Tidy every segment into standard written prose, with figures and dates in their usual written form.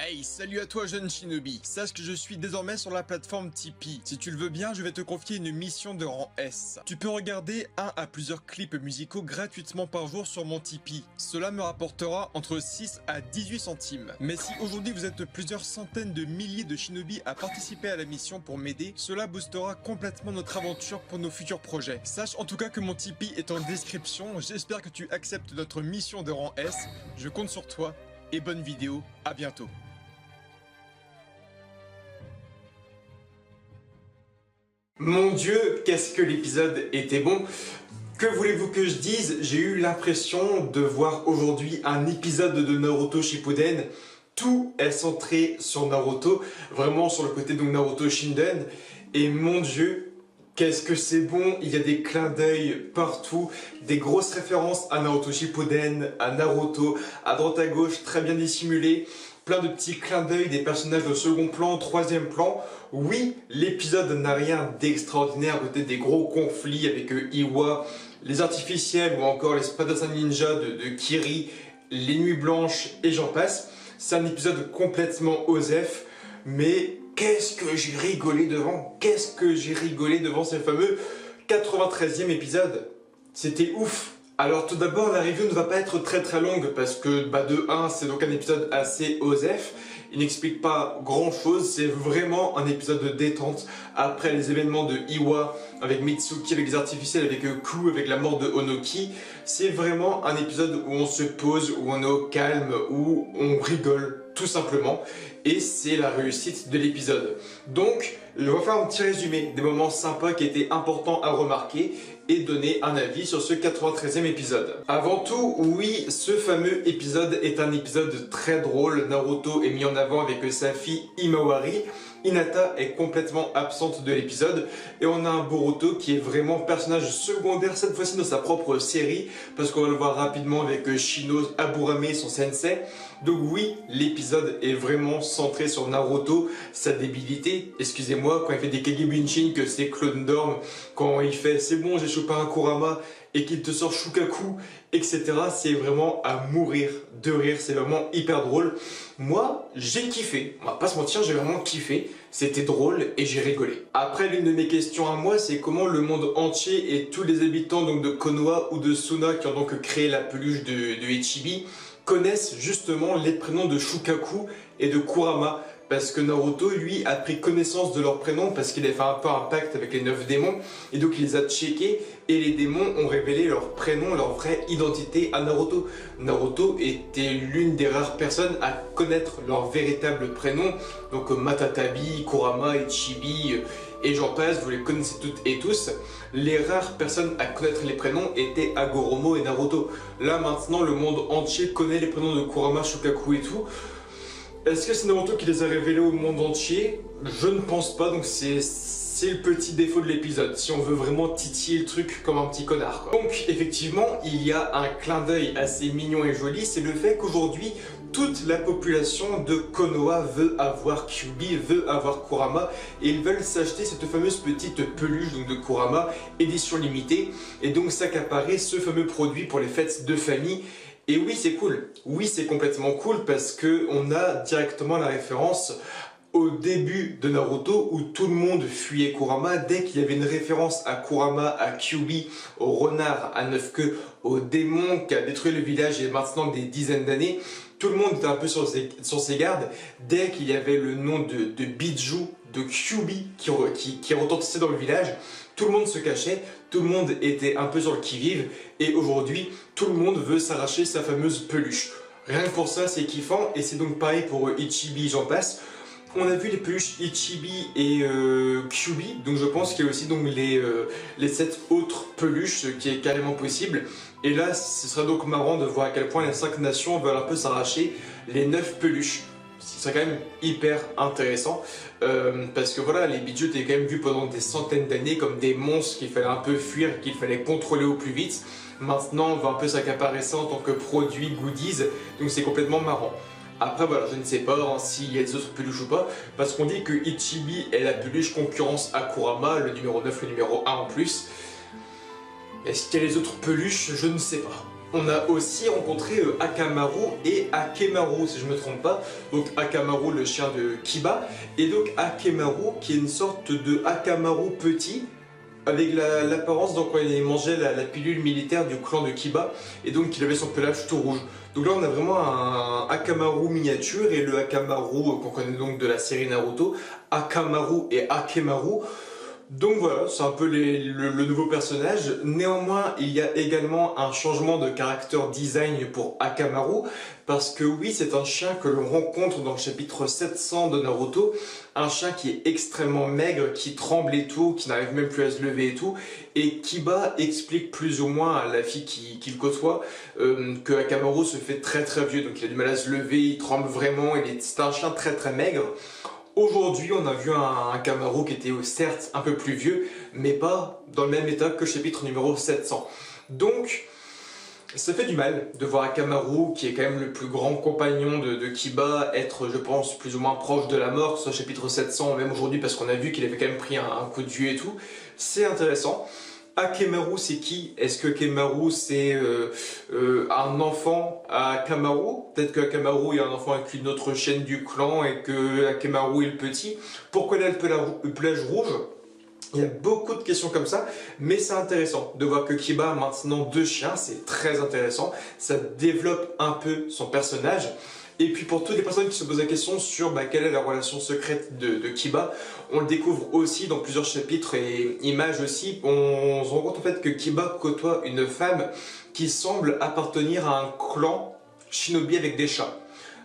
Hey, salut à toi jeune shinobi. Sache que je suis désormais sur la plateforme Tipeee. Si tu le veux bien, je vais te confier une mission de rang S. Tu peux regarder un à plusieurs clips musicaux gratuitement par jour sur mon Tipeee. Cela me rapportera entre 6 à 18 centimes. Mais si aujourd'hui vous êtes plusieurs centaines de milliers de shinobi à participer à la mission pour m'aider, cela boostera complètement notre aventure pour nos futurs projets. Sache en tout cas que mon Tipeee est en description. J'espère que tu acceptes notre mission de rang S. Je compte sur toi et bonne vidéo. À bientôt. Mon Dieu, qu'est-ce que l'épisode était bon! Que voulez-vous que je dise? J'ai eu l'impression de voir aujourd'hui un épisode de Naruto Shippuden. Tout est centré sur Naruto, vraiment sur le côté donc Naruto Shinden. Et mon Dieu, qu'est-ce que c'est bon! Il y a des clins d'œil partout, des grosses références à Naruto Shippuden, à Naruto, à droite à gauche, très bien dissimulés. Plein de petits clins d'œil, des personnages de second plan, troisième plan. Oui, l'épisode n'a rien d'extraordinaire, peut-être des gros conflits avec Iwa, les artificiels ou encore les Spadassin Ninja de Kiri, les Nuits Blanches et j'en passe. C'est un épisode complètement osef, mais qu'est-ce que j'ai rigolé devant! Qu'est-ce que j'ai rigolé devant ce fameux 93e épisode! C'était ouf! Alors tout d'abord, la review ne va pas être très longue parce que de 1, c'est donc un épisode assez osef. Il n'explique pas grand chose, c'est vraiment un épisode de détente après les événements de Iwa avec Mitsuki, avec les artificiels, avec Ku, avec la mort de Onoki. C'est vraiment un épisode où on se pose, où on est au calme, où on rigole tout simplement. Et c'est la réussite de l'épisode. Donc, je vais faire un petit résumé des moments sympas qui étaient importants à remarquer et donner un avis sur ce 93e épisode. Avant tout, oui, ce fameux épisode est un épisode très drôle. Naruto est mis en avant avec sa fille Himawari. Hinata est complètement absente de l'épisode et on a un Boruto qui est vraiment personnage secondaire cette fois-ci dans sa propre série parce qu'on va le voir rapidement avec Shino Aburame, son sensei. Donc oui, l'épisode est vraiment centré sur Naruto, sa débilité. Excusez-moi, quand il fait des Kagebunshin, que c'est Clone Dorm, quand il fait c'est bon j'ai chopé un Kurama et qu'il te sort Shukaku, etc. C'est vraiment à mourir de rire, c'est vraiment hyper drôle. Moi, j'ai kiffé, on va pas se mentir, j'ai vraiment kiffé. C'était drôle et j'ai rigolé. Après, l'une de mes questions à moi, c'est comment le monde entier et tous les habitants donc, de Konoha ou de Suna qui ont donc créé la peluche de Ichibi connaissent justement les prénoms de Shukaku et de Kurama. Parce que Naruto, lui, a pris connaissance de leurs prénoms parce qu'il a fait un peu un pacte avec les 9 démons et donc il les a checkés et les démons ont révélé leurs prénoms, leur vraie identité à Naruto. Naruto était l'une des rares personnes à connaître leur véritable prénom, donc Matatabi, Kurama, Ichibi et j'en passe, vous les connaissez toutes et tous. Les rares personnes à connaître les prénoms étaient Hagoromo et Naruto. Là maintenant, le monde entier connaît les prénoms de Kurama, Shukaku et tout. Est-ce que c'est Naruto qui les a révélés au monde entier? Je ne pense pas, donc c'est le petit défaut de l'épisode, si on veut vraiment titiller le truc comme un petit connard, quoi. Donc effectivement, il y a un clin d'œil assez mignon et joli, c'est le fait qu'aujourd'hui, toute la population de Konoha veut avoir Kyuubi, veut avoir Kurama, et ils veulent s'acheter cette fameuse petite peluche donc de Kurama, édition limitée, et donc s'accaparer ce fameux produit pour les fêtes de famille. Et oui, c'est cool. Oui, c'est complètement cool parce que on a directement la référence au début de Naruto où tout le monde fuyait Kurama. Dès qu'il y avait une référence à Kurama, à Kyuubi, au renard à 9 queues, au démon qui a détruit le village il y a maintenant des dizaines d'années, tout le monde était un peu sur ses gardes. Dès qu'il y avait le nom de Biju, de Kyuubi qui retentissait dans le village, tout le monde se cachait, tout le monde était un peu sur le qui-vive et aujourd'hui, tout le monde veut s'arracher sa fameuse peluche. Rien que pour ça, c'est kiffant et c'est donc pareil pour Ichibi, j'en passe. On a vu les peluches Ichibi et Kyuubi, donc je pense qu'il y a aussi donc les 7 autres peluches, ce qui est carrément possible. Et là, ce serait donc marrant de voir à quel point les 5 nations veulent un peu s'arracher les 9 peluches. Ce serait quand même hyper intéressant parce que voilà, les Biju étaient quand même vus pendant des centaines d'années comme des monstres qu'il fallait un peu fuir, qu'il fallait contrôler au plus vite. Maintenant, on va un peu s'accaparer ça en tant que produit goodies, donc c'est complètement marrant. Après voilà, je ne sais pas hein, s'il y a des autres peluches ou pas, parce qu'on dit que Ichibi est la peluche concurrence à Kurama, le numéro 9, le numéro 1 en plus. Est-ce qu'il y a les autres peluches? Je ne sais pas. On a aussi rencontré Akamaru et Akemaru, si je ne me trompe pas. Donc Akamaru, le chien de Kiba, et donc Akemaru, qui est une sorte de Akamaru petit, avec l'apparence, donc quand il mangeait la pilule militaire du clan de Kiba, et donc il avait son pelage tout rouge. Donc là on a vraiment un Akamaru miniature, et le Akamaru qu'on connaît donc de la série Naruto, Akamaru et Akemaru. Donc voilà, c'est un peu le nouveau personnage. Néanmoins, il y a également un changement de character design pour Akamaru, parce que oui, c'est un chien que l'on rencontre dans le chapitre 700 de Naruto, un chien qui est extrêmement maigre, qui tremble et tout, qui n'arrive même plus à se lever et tout, et Kiba explique plus ou moins à la fille qu'il côtoie que Akamaru se fait très très vieux, donc il a du mal à se lever, il tremble vraiment, c'est un chien très très maigre. Aujourd'hui, on a vu un Akamaru qui était certes un peu plus vieux, mais pas dans le même état que le chapitre numéro 700. Donc, ça fait du mal de voir Akamaru, qui est quand même le plus grand compagnon de Kiba, être, je pense, plus ou moins proche de la mort, ce chapitre 700, même aujourd'hui, parce qu'on a vu qu'il avait quand même pris un coup de vieux et tout. C'est intéressant. Akemaru, c'est qui? Est-ce que Akemaru c'est un enfant à Akamaru? Peut-être que Akamaru est un enfant avec une autre chaîne du clan et que Akemaru est le petit. Pourquoi il a le pelage rouge? Il y a beaucoup de questions comme ça, mais c'est intéressant de voir que Kiba a maintenant 2 chiens, c'est très intéressant. Ça développe un peu son personnage. Et puis pour toutes les personnes qui se posent la question sur quelle est la relation secrète de Kiba, on le découvre aussi dans plusieurs chapitres et images aussi. On se rend compte en fait que Kiba côtoie une femme qui semble appartenir à un clan shinobi avec des chats.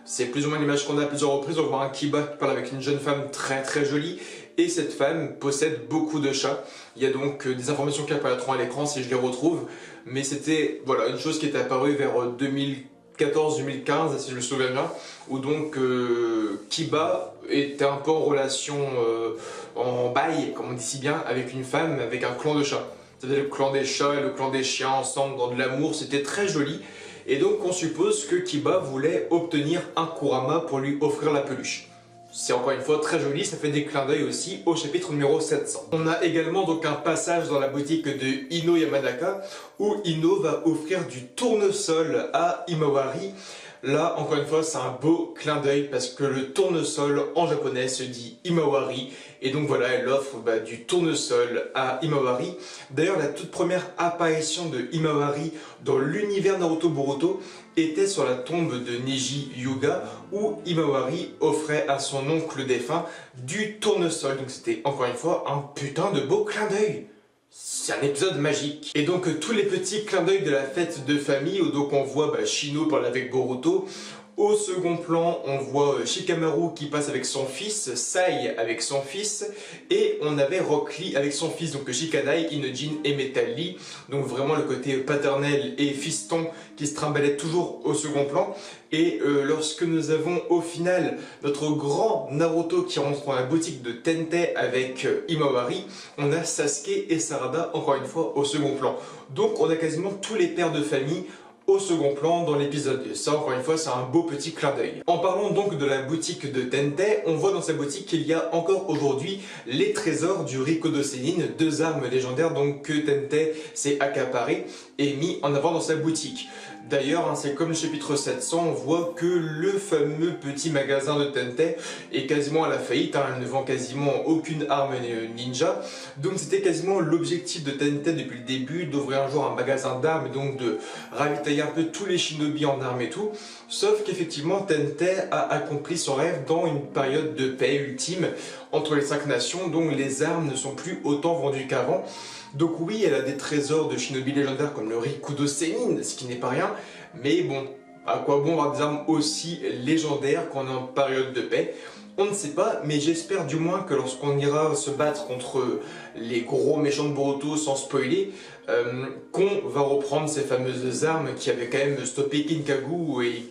C'est plus ou moins l'image qu'on a à plusieurs reprises. On voit un Kiba qui parle avec une jeune femme très très jolie, et cette femme possède beaucoup de chats. Il y a donc des informations qui apparaîtront à l'écran si je les retrouve, mais c'était voilà, une chose qui était apparue vers 2014-2015 si je me souviens bien, où donc Kiba était un peu en relation en bail, comme on dit si bien, avec une femme, avec un clan de chats. C'était le clan des chats et le clan des chiens ensemble dans de l'amour, c'était très joli. Et donc on suppose que Kiba voulait obtenir un Kurama pour lui offrir la peluche. C'est encore une fois très joli, ça fait des clins d'œil aussi au chapitre numéro 700. On a également donc un passage dans la boutique de Ino Yamanaka où Ino va offrir du tournesol à Himawari. Là, encore une fois, c'est un beau clin d'œil parce que le tournesol en japonais se dit Himawari. Et donc voilà, elle offre du tournesol à Himawari. D'ailleurs, la toute première apparition de Himawari dans l'univers Naruto Boruto était sur la tombe de Neji Hyuga où Himawari offrait à son oncle défunt du tournesol. Donc c'était encore une fois un putain de beau clin d'œil. C'est un épisode magique. Et donc tous les petits clins d'œil de la fête de famille où donc on voit Shino parler avec Boruto. Au second plan, on voit Shikamaru qui passe avec son fils, Sai avec son fils, et on avait Rock Lee avec son fils, donc Shikadai, Inojin et Metal Lee. Donc vraiment le côté paternel et fiston qui se trimballait toujours au second plan. Et lorsque nous avons au final notre grand Naruto qui rentre dans la boutique de Tente avec Himawari, on a Sasuke et Sarada encore une fois au second plan. Donc on a quasiment tous les pères de famille au second plan dans l'épisode 2. Ça, encore une fois, c'est un beau petit clin d'œil. En parlant donc de la boutique de Tente, on voit dans sa boutique qu'il y a encore aujourd'hui les trésors du Rikodo Sennin, 2 armes légendaires donc que Tente s'est accaparé et mis en avant dans sa boutique. D'ailleurs, c'est comme le chapitre 700, on voit que le fameux petit magasin de Tente est quasiment à la faillite, elle ne vend quasiment aucune arme ninja. Donc c'était quasiment l'objectif de Tente depuis le début, d'ouvrir un jour un magasin d'armes et donc de ravitailler un peu tous les shinobi en armes et tout. Sauf qu'effectivement, Tente a accompli son rêve dans une période de paix ultime entre les 5 nations, donc les armes ne sont plus autant vendues qu'avant. Donc oui, elle a des trésors de shinobi légendaires comme le Rikudo Sennin, ce qui n'est pas rien, mais bon, à quoi bon avoir des armes aussi légendaires quand on est en période de paix? On ne sait pas, mais j'espère du moins que lorsqu'on ira se battre contre les gros méchants de Boruto sans spoiler, qu'on va reprendre ces fameuses armes qui avaient quand même stoppé Kinkaku et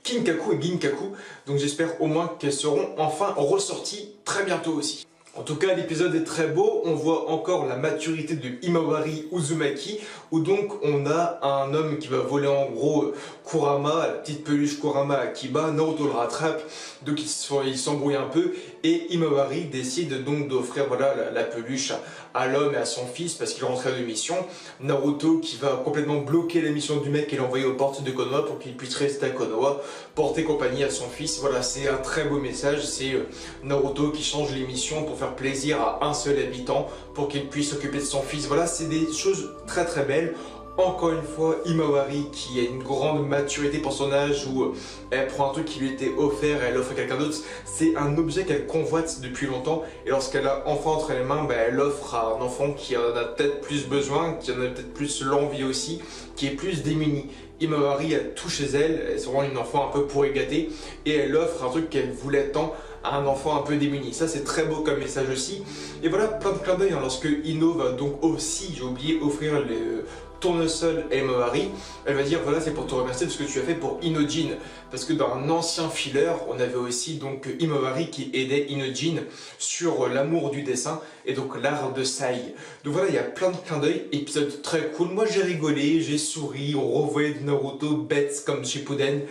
Ginkaku. Donc j'espère au moins qu'elles seront enfin ressorties très bientôt aussi. En tout cas, l'épisode est très beau, on voit encore la maturité de Himawari Uzumaki, où donc on a un homme qui va voler en gros Kurama, la petite peluche Kurama à Kiba, Naruto le rattrape, donc il s'embrouille un peu, et Himawari décide donc d'offrir voilà, la peluche à l'homme et à son fils parce qu'il rentrait de mission. Naruto qui va complètement bloquer la mission du mec et l'envoyer aux portes de Konoha pour qu'il puisse rester à Konoha, porter compagnie à son fils. Voilà, c'est un très beau message, c'est Naruto qui change les missions pour faire plaisir à un seul habitant, pour qu'il puisse s'occuper de son fils. Voilà, c'est des choses très très belles. Encore une fois, Himawari qui a une grande maturité pour son âge, où elle prend un truc qui lui était offert et elle l'offre à quelqu'un d'autre. C'est un objet qu'elle convoite depuis longtemps, et lorsqu'elle a enfin entre les mains, elle l'offre à un enfant qui en a peut-être plus besoin, qui en a peut-être plus l'envie aussi, qui est plus démuni. Himawari a tout chez elle, c'est vraiment une enfant un peu pourri gâtée, et elle offre un truc qu'elle voulait tant à un enfant un peu démuni. Ça c'est très beau comme message aussi. Et voilà, plein de clins d'œil, hein, lorsque Ino va donc aussi, j'ai oublié, offrir les tournesol à Himawari, elle va dire voilà, c'est pour te remercier de ce que tu as fait pour Inojin, parce que dans un ancien filler on avait aussi donc Himawari qui aidait Inojin sur l'amour du dessin et donc l'art de Sai. Donc voilà, il y a plein de clins d'œil, épisode très cool. Moi j'ai rigolé, j'ai souri, on revoyait du Naruto bête comme Shippuden.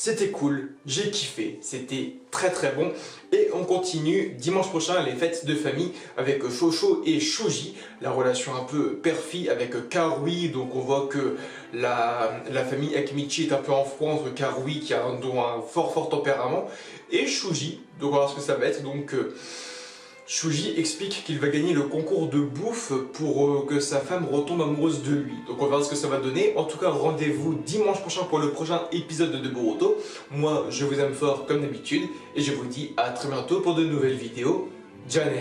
C'était cool, j'ai kiffé, c'était très très bon. Et on continue dimanche prochain les fêtes de famille avec Shosho et Shoji, la relation un peu père-fille avec Karui. Donc on voit que la famille Akimichi est un peu en froid entre Karui qui a un fort tempérament et Shoji. Donc on va voir ce que ça va être. Donc Shuji explique qu'il va gagner le concours de bouffe pour que sa femme retombe amoureuse de lui. Donc on verra ce que ça va donner. En tout cas, rendez-vous dimanche prochain pour le prochain épisode de Boruto. Moi, je vous aime fort comme d'habitude et je vous dis à très bientôt pour de nouvelles vidéos. Jane.